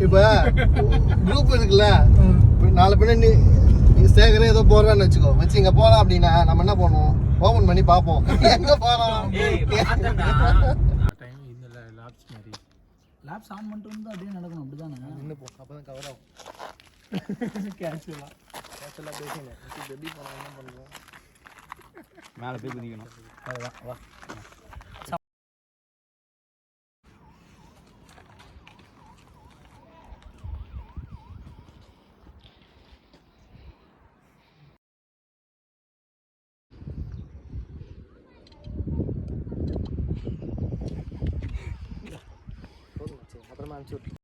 இப்போ குரூப் இருக்குல்ல, நாலு பேர் நீ சேகரே ஏதோ போடுறான்னு வச்சுக்கோ, வச்சு இங்கே போகலாம் அப்படின்னா நம்ம என்ன பண்ணுவோம், ஓப்பன் பண்ணி பார்ப்போம் எங்கே போகலாம். லேப்ஸ் ஆன் பண்ணிட்டு வந்து அப்படியே நடக்கணும். அப்படிதானே இன்னும் போ, அப்போ தான் கவர் ஆகும். கேஷுவலாக பேசணும். எப்படி போனால் என்ன பண்ணுவோம், மேலே போய் குதிக்கணும். அதுதான் வா. அப்புறமா அனுப்பிச்சு விட்டு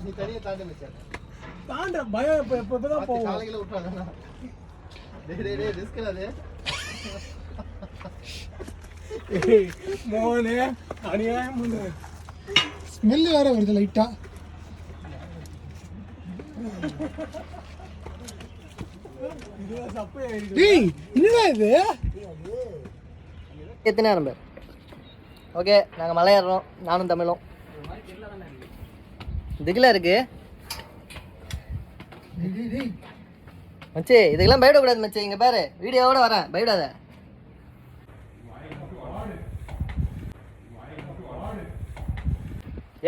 நீ தனியாக தாண்டி வச்சேன். தாண்ட பயம் இப்போ எப்போதான் போவோம். காலையில் விட்டாங்க. டே ரிஸ்க் அது. மோனே அநியாயம் பண்ணு. ஸ்மெல் வேற வருது லைட்டா. டேய் என்னடா இது? எத்தனை நேரம் பேர்? ஓகே, நாங்கள் மலை ஏறுறோம், நானும் தமிழும். இதுக்குலாம் இருக்கு மச்சி, இதுக்கெல்லாம் பயப்படக்கூடாது மச்சி. இங்கே பாரு, வீடியோவோட வரேன், பயப்படாத.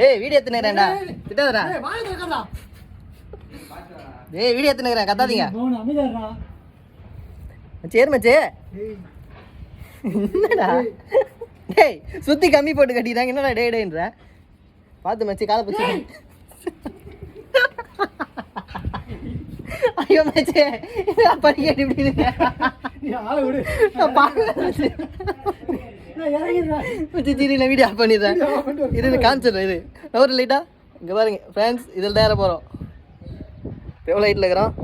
ஏய் வீடியோ எத்தனைடா திட்டாதடா. ஏய் வீடியோ எத்தனைக்கிறேன், கத்தாதீங்க மச்சி. ஏறு மச்சி. என்னடா டேய் சுற்றி கம்மி போட்டு கட்டிக்கிறாங்க. என்னடா டே டேன்ற பார்த்து மச்சி, காலை பிடிச்சி. ஐயோ மச்சி, படிக்கட்டு இப்படி மச்சி. சரி நான் வீடியோ ஆஃப் பண்ணிடுறேன். இது காமிச்சிடுறேன். இது ஒரு லைட்டா இங்கே பாருங்க ஃப்ரெண்ட்ஸ், இதில் தான் ஏற போகிறோம். எவ்வளோ லைட்டில் இருக்கிறோம்,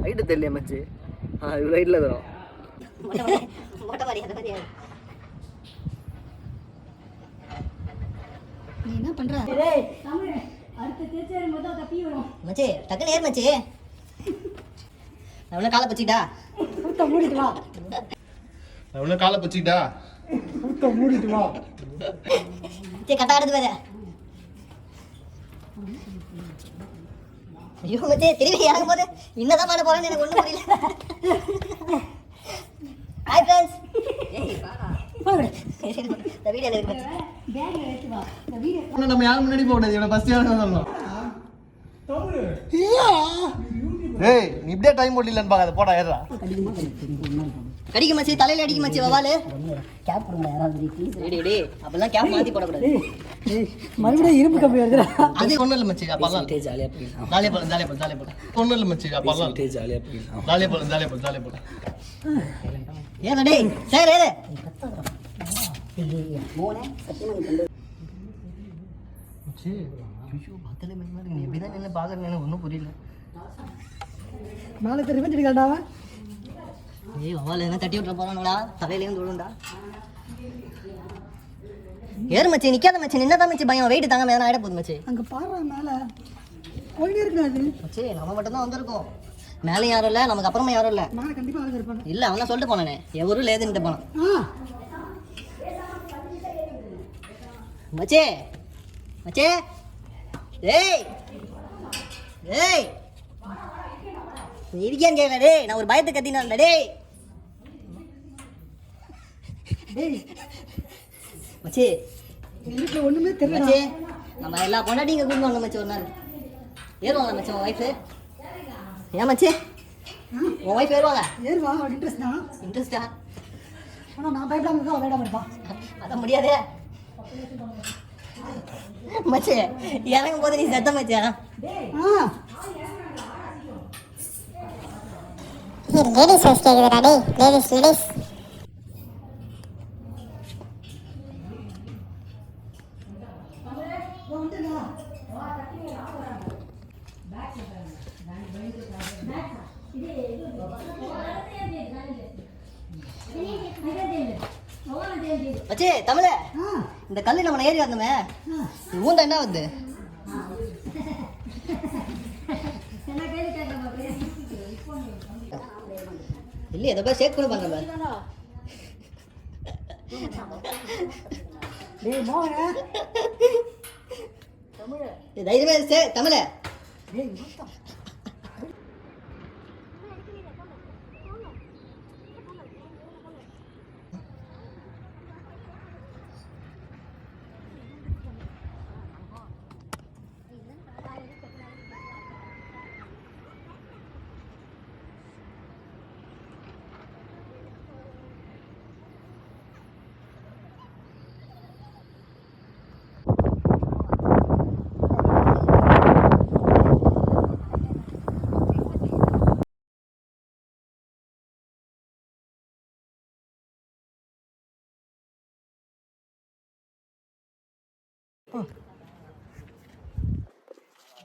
லைட்டு தெரியலையா மச்சி? இவ்வளோ லைட்டில் இருக்கிறோம். நீ என்ன பண்ற? அடுத்த தேச்சேரி மொத தப்பி வரும் மச்சி. டக்குனு ஏறு மச்சி. நான் காலை பச்சிட்டா ஊத்த மூடிட்டு வா. நான் காலை பச்சிட்டா ஊத்த மூடிட்டு வா. சே கட்ட ஆடுது வேற. ஐயோ மச்சி, திரும்பி இறங்கும் போது என்னதான் பண்ண போறேன்னு எனக்கு ஒண்ணும் புரியல. Hi friends. இந்த வீடியோல இருக்கு மச்சி. பேக்ல எடுத்து வா. இந்த வீடியோ நம்ம யாரும் முன்னாடி போக கூடாது. இவனை ஃபர்ஸ்ட் யாரும் சொல்லணும். ஏய் நீ இப்படியே டைம் ஓடலன்னு பார்க்காத, போடா ஏறா. கடிக்க மச்சி, தலையில அடிக்க மச்சி. வவாலு கேப் போடுங்க யாராவது ப்ளீஸ். டேய் அப்பலாம் கேப் மாத்தி போட கூடாது. மறுபடியும் இரும்பு கம்பி வருதுடா. அது ஒண்ணும் இல்ல மச்சி, அப்பலாம் ஜாலியா போலாம். ஜாலியா போலாம். ஒண்ணும் இல்ல மச்சி, அப்பலாம் ஜாலியா போலாம். ஜாலியா போலாம். ஏறா டேய், சரி ஏறு. மோனே சத்தியமா நீ கண்டு மச்சி. ஐயோ பத்தல மேல நீ எப்படி தான் என்ன பாக்குறேன்னு எனக்கு ஒண்ணும் புரியல. நாளைக்கு ரிவெஞ்ச் எடுக்கடா. ஏய் வவால என்ன தட்டி விட்டுற போறானுடா, தலையிலேயும் விழுண்டா. ஏறு மச்சி, நிக்காத மச்சி. நின்னதான் மச்சி பயம். வெயிட் தாங்க மேல ஆயிட போகுது மச்சி. அங்க பாறா மேல ஒண்ணு இருக்காது மச்சி. நம்ம மட்டும் தான் வந்திருக்கோம், மேலே யாரும் இல்ல, நமக்கு அப்புறமா யாரும் இல்ல. நான் கண்டிப்பா ஆளு இருப்பானே. இல்ல அவன் சொல்லிட்டு போனானே எவரும் லேதுன்னு போனான். மச்சே மச்சே. ஏய் ஏய் நீ இருக்கியான்னு கேட்கல. டேய் நான் ஒரு பயத்தை கத்தினா. டேய் மச்சே வீட்டுல ஒண்ணுமே தெரியல மச்சே. நம்ம எல்லா பொண்டாட்டிங்க கூட்டு வாங்க மச்சி. ஒரு நாள் ஏறுவாங்க மச்சி உன் ஒய்ஃபு. ஏன் மச்சி உன் ஒய்ஃப் ஏறுவாங்க? ஏறுவா. இன்ட்ரெஸ்ட் தான். இன்ட்ரெஸ்டா? ஆனா நான் பயப்படாம இருக்கா, பயப்படாம இருப்பா. அதான் முடியாதே மச்சே. இறங்கும் போது நீ செத்த மச்சா. லேடிஸ் ஹவுஸ் கேக்குதுடா டேய் லேடிஸ் மச்சி தமிழ இந்த கல்லு நம்ம ஏறி வந்தோமே ஊந்தா என்ன வந்து இல்லையே இதை போய் ஷேக் கூட பண்ணுறேன் தைரியமே தமிழ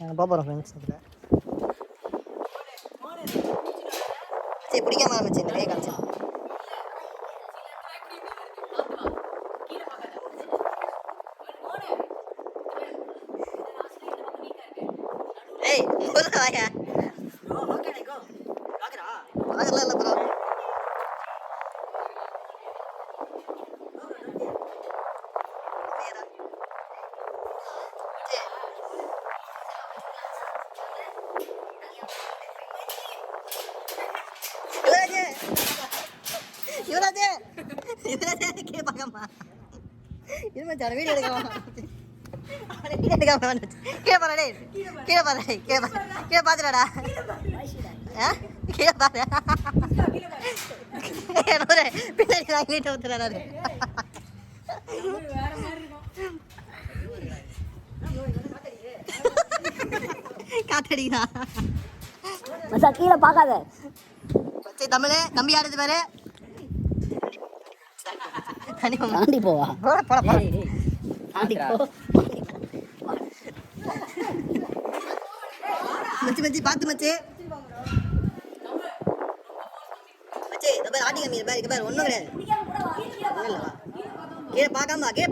நாங்கள் போகிறோம் ஃப்ரெண்ட்ஸ் இதில் சரி பிடிக்காம ஆரம்பிச்சு இந்த கையை காமிச்சு ஏய் முதல்ல வாயா வாங்கலாம் இல்லை ப்ரோ கேட்பாங்கம்மா இருமாச்சி வீடியோ எடுக்கலாம் கீழே பாரு கீழே பாரு கீழே பார்த்துடாடா கீழே பாரு பின்னாடி நான் வீட்டை ஊத்துறாரு காத்தடிக்கிறா கீழே பார்க்காத தமிழ் கம்பி ஆடுது பாரு தாண்டி போவா போட மச்சி மச்சி பார்த்து மச்சி மச்சி இந்த பேர் ஆட்டி கம்மி பேர் பேர் ஒன்றும் கிடையாது கீழே பார்க்காம கீழே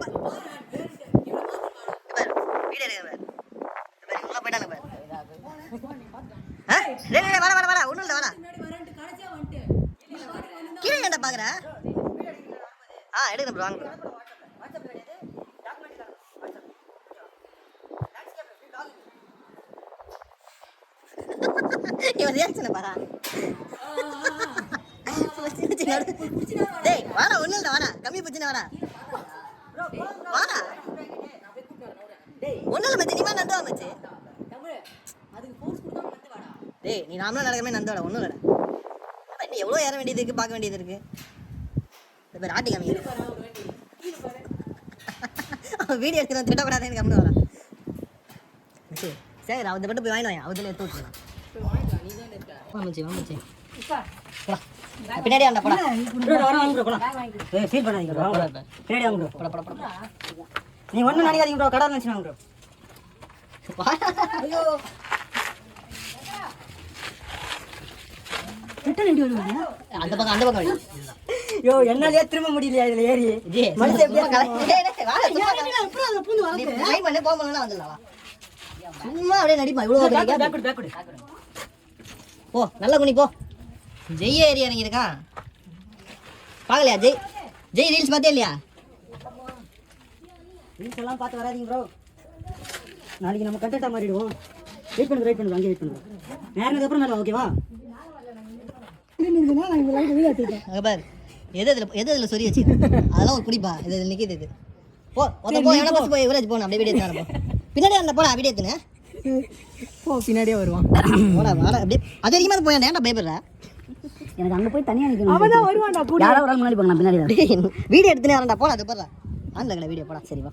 வீடு எடுக்க பேர் இவங்க போயிட்டாங்க பேர் வர ஒன்றும் இல்லை வர கீழே ஏன்டா பார்க்குற எடுக்கிறேன் ப்ரோ வாங்க இவன் ரியாக்ஷனை பாரா டேய் வாடா ஒன்றும் இல்லை வாடா கம்மி போச்சுன்னா வாடா ஒன்றும் இல்லை மச்சி நீ மாதிரி நந்து வா மச்சி டேய் நீ நாமளும் நடக்கமே நந்து வாடா ஒன்றும் இல்லைடா இன்னும் எவ்வளோ ஏற வேண்டியது இருக்குது பார்க்க வேண்டியது இருக்குது இந்த பேர் ஆட்டி காமி வீடியோ எடுத்துட்டு திட்டப்படாதேன்னு கம்மி வரேன் சரி அவத்தை மட்டும் போய் வாங்கிடுவாங்க அவத்துல எடுத்து விட்டுலாம் வாமச்சி பின்னாடி ஆண்டா போடா ஃபீல் பண்ணாதீங்க பின்னாடி வாங்க போட போட போட நீ ஒன்றும் நினைக்காதீங்க ப்ரோ கடை நினச்சி வாங்க ப்ரோ அந்த பக்கம் யோ என்னாலே திரும்ப முடியலையா இதுல ஏறி சும்மா அப்படியே நடிப்பா இவ்வளவு போ நல்ல குனி போ ஜெய் ஏறி இறங்கியிருக்கான் பார்க்கலையா ஜெய் ரீல்ஸ் பார்த்தே இல்லையா ரீல்ஸ் எல்லாம் பார்த்து வராதிங்க ப்ரோ நாளைக்கு நம்ம கண்டெக்டா மாறிடுவோம் வெயிட் பண்ணுங்க அங்கே வெயிட் பண்ணுங்க நேரத்துக்கு அப்புறம் நல்லா ஓகேவா எது சொரி வச்சு அதெல்லாம் ஒரு குடிப்பா இது நிற்கிது இது போ எவ்வளோ பஸ் போய் விவரேஜ் போகணும் அப்படியே வீடியோ எடுத்து பின்னாடி அந்த போனா வீடியோ எடுத்துனேன் போ பின்னாடியே வருவான் போடா வாடா அப்படியே அது வரைக்கும் போய் ஏன்டா பயப்படுற எனக்கு அங்கே போய் தனியாக நிற்கணும் அவன் தான் வருவான்டா யாரோ ஒரு முன்னாடி போங்க பின்னாடி வீடியோ எடுத்துனே வரேன்டா போடா அது போடுறா ஆன்ல கடை வீடியோ போடா சரிவா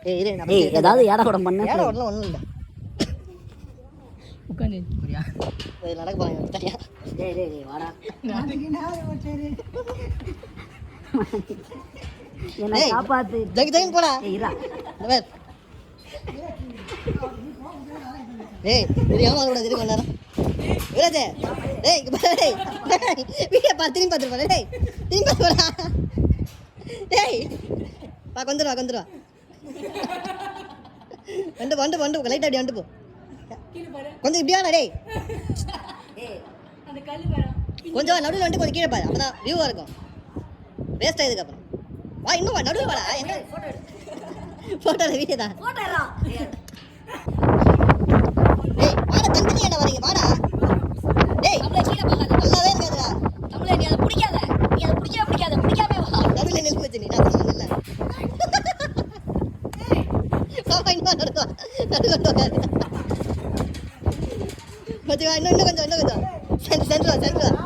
போகலாம் ஏதாவது ஏடா உடம்பு பண்ண ஏடா உடம்புலாம் ஒன்றும் இல்லை உட்காந்து புரியா நடக்க போகிறாங்க தனியா டேய் வாடா என்ன காப்பாத்து ஜெகன் போடா ஏய் தெரியாம அதோட திரும்ப வந்தாரா விராஜே டேய் இங்க பாரு டேய் வீடியோ பாத்து திரும்பி பாத்து பாரு டேய் திரும்பி பாத்து போடா டேய் பா வந்துரு வந்து லைட் அப்படியே வந்து போ கொஞ்சம் இப்படியா டேய் அந்த கல்லு பாரு கொஞ்சம் நடுவுல வந்து கொஞ்சம் கீழே பாரு அப்பதான் வியூவா இருக்கும் வேஸ்ட் ஆயிடுக்கு அப்புறம் வா இன்னும் வா நடுவுல வாடா என்ன போட்டோ வீடியோ தான் போட்டறா டேய் வாடா தண்ணி ஏடா வரீங்க வாடா டேய் நம்மள கீழ பார்க்காத நல்லாவே இருக்காதுடா நம்மள நீ அத பிடிக்காத பிடிக்காமே வா நடுவுல நின்னு வச்சு நீ நான் சொன்னேன்ல பாப்பா இன்னும் நடுவுல மச்சி இன்னும் கொஞ்சம் சென்ட்ரா உட்கார்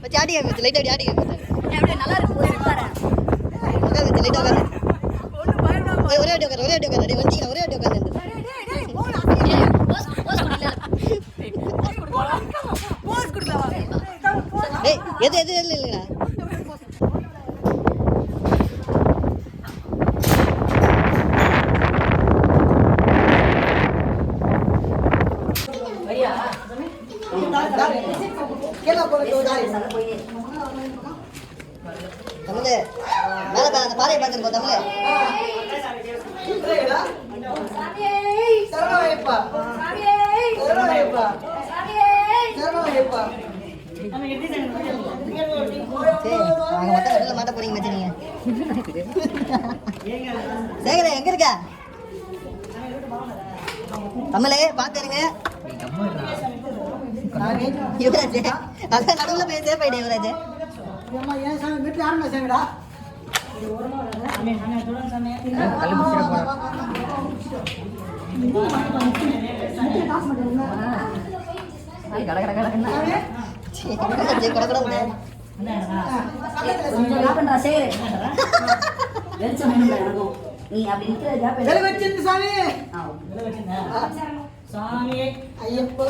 மச்சி ஆடி காமி லைட் அப்படி ஆடி காமி அப்படியே நல்லா இருக்கு பாரு உட்கார் மச்சி லைட் உட்கார் ஒண்ணு பயப்படாம ஒரே வாட்டி உட்கார் டேய் வந்தீங்க ஒரே வாட்டி உட்கார் டேய் போடா போஸ் குடுக்கலாம் டேய் எது இல்லைங்கடா தமிழே மேல அந்த பாறையை பார்த்துட்டு தமிழே மாட்ட போறீங்க மச்சி நீங்க சேகரே எங்க இருக்க தமிழே பாத்துருங்க யுவராஜ் அதான் நடுவுல போய் சேஃப் ஆயிடு யுவராஜ் நீ அப்படி நிக்கிற சாமி ஐயப்ப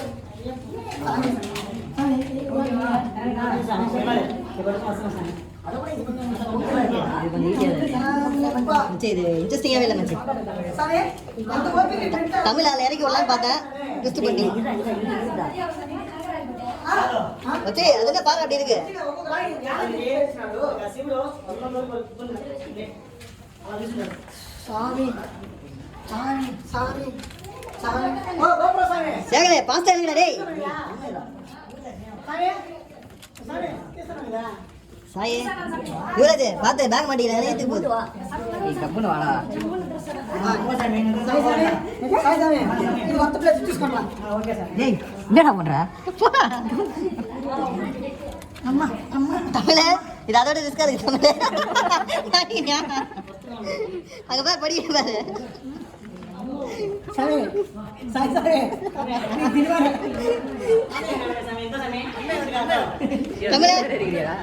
இது இன்ட்ரெஸ்டிங்காவே இல்லை மச்சி தமிழ் அதில் இறக்கி விடலான்னு பார்த்தேன் ட்விஸ்ட் பண்ணி மச்சி அதுல பாரு அப்படி இருக்கு சேகரே பாஸ்தா எங்கடா டேய் சாயே யுவராஜ் பாத்து பேக் மாட்டிக்கிறேன் ஏத்துக்கு போகுது கப்புன்னு வாடா டேய் என்னடா பண்ற அம்மா தமிழே இது அதோட ரிஸ்கா இருக்கு தமிழே அங்க பாரு படிக்க பாரு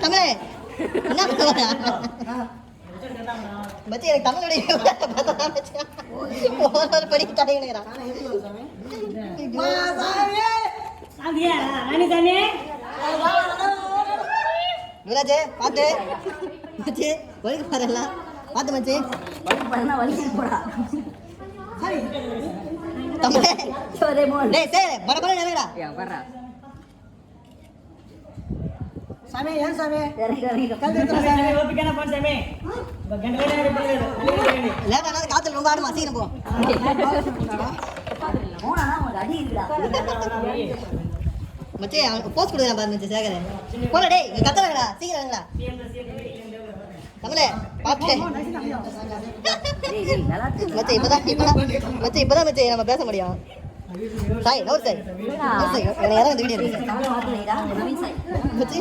தமிழே என்ன பச்சி எனக்கு தமிழுடைய ஒரு படிக்க தடையினுங்கிறான் யுவராஜே பாத்து மச்சி வலிக்கு பாருலாம் பாத்து மச்சி வலிக்கு போடா தமிழே டேய் சே பட பட நேரடா வர்றா சாமி ஏன் சாமி லேட்டா காத்துல ரொம்ப ஆடுமா சீக்கிரம் போ மச்சி அவனுக்கு போஸ்ட் கொடுக்குறேன் பாரு மச்சி சேகரே போல டேய் இங்க கத்துறங்கடா சீக்கிரம்டா தமிழே பாத்து மச்சி இப்பதான் மச்சி நம்ம பேச முடியும் சாய் நோர் சாய் எனக்கு யாரும் இந்த வீடியோ இருக்கு மச்சி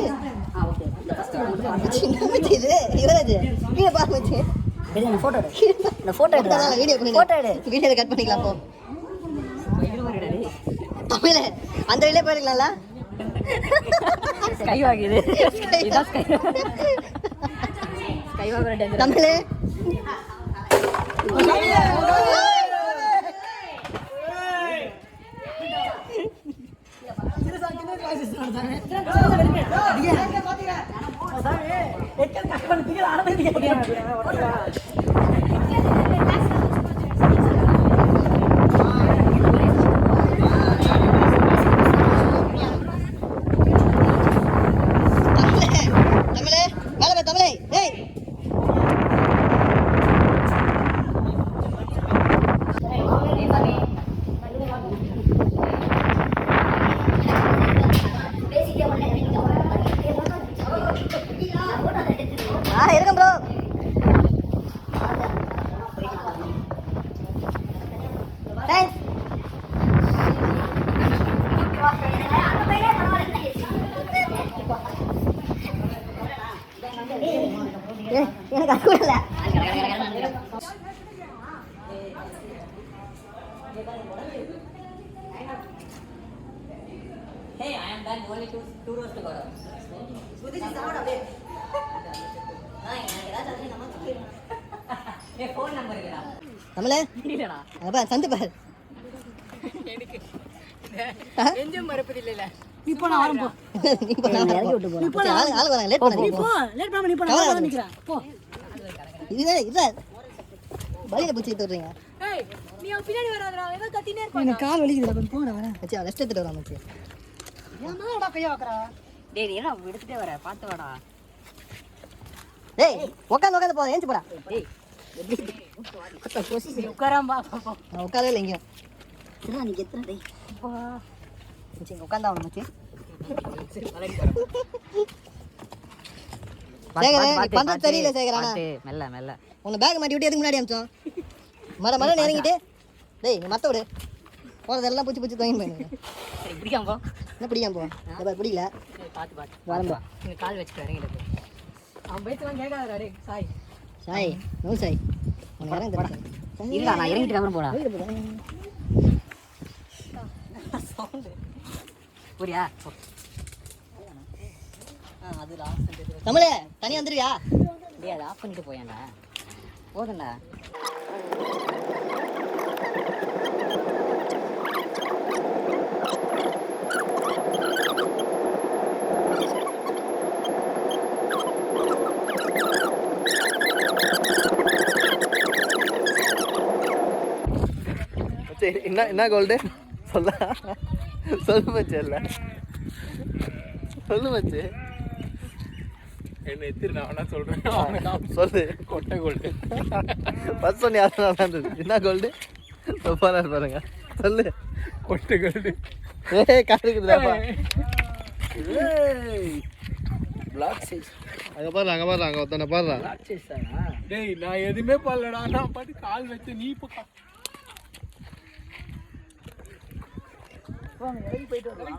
மச்சி என்ன மச்சி இது யுவராஜ் வீடியோ பாரு மச்சி போட்டோ எடு வீடியோ வீடியோ கட் பண்ணிக்கலாம் போ தமிழே அந்த வழியிலே போயிருக்கலாம்ல ஸ்கை வாங்குது தமிழே தமிழே மேல போ தமிழே டேய் இருக்கேன் ப்ரோ தேங்க்ஸ் எனக்கு அது இல்லை Hey, I am done. Only two rows to go. Hey, phone number இருக்குடா. தமிழே இல்லடா. அப்பா சந்து பாரு எஞ்சம் மறப்பது இல்லல. நீ போ இறக்கி விட்டு போ இப்போ ஆளு வராங்க லேட் பண்ணாதீங்க போ லேட் பண்ணாம நீ போ நான் நிக்கறேன். போ. இது வலியில பிடிச்சி தர்றீங்க ஏய், நீ பின்னாடி வராதடா. ஏதோ கத்தினே இருப்பா. எனக்கு கால் வலிக்குதுடா கொஞ்சம் போடா வரேன் மச்சி ரெஸ்ட் எடுத்துட்டு வரேன் மச்சி என்னடா கைய வைக்கறா? டேய், நீ என்ன எடுத்துட்டே வர? பாத்து வாடா. டேய் உட்காந்து போ ஏஞ்சி போடா டேய், உட்காராம பா. நான் உட்காரவே இல்லை எங்கேயும் என்ன நீ எத்தனை டேய்? அப்பா. மச்சி இங்கே உட்காந்தா அவனை மச்சி சேகரன் பண்றது தெரியல சேகரானா மெல்ல மெல்ல. உன்னை பேக் மாட்டி விட்டு எதுக்கு முன்னாடி அமிச்சோம் மர இறங்கிட்டு டேய் நீ மத்த விடு போறதெல்லாம் பூச்சி பூச்சி தூங்கி போயிருங்க சரி, பிடிக்காம போ. என்ன பிடிக்காம போ இந்த பிடிக்கல பாத்து வரம்பா இங்க கால் வச்சுட்டு இறங்கிட்டு. அவன் பேச்செல்லாம் கேட்காதடா டேய். சாய். சாய் நோ சாய் உனக்கு இறங்க தெரியும் இல்ல, நான் இறங்கிட்டு அப்புறம் போடா. புரியா? அது லாஸ்ட். தமிழே தனியா வந்துருவியா டேய், அதை ஆஃப் பண்ணிட்டு போயேன்டா. போதும்டா. சரி என்ன கோல்டு சொல்ல சொல்லு மச்சி இல்லை சொல்லு மச்சி என்ன எத்திரி நான் வேணா சொல்றேன் சொல்லு கொட்டை கோல்டு ஃபர்ஸ்ட் சொன்னி அதனால இருந்தது என்ன கோல்டு சூப்பராக பாருங்க சொல்லு கொட்டை கோல்டு ஏய் காட்டுக்குதுடாப்பா பிளாக் சைஸ் அங்கே பாரு அங்கே ஒருத்தனை பாடுறா டேய் நான் எதுவுமே பண்ணலடா நான் பாட்டு கால் வச்சு நீ இப்போ போங்க, போயிட்டு வரலாம்.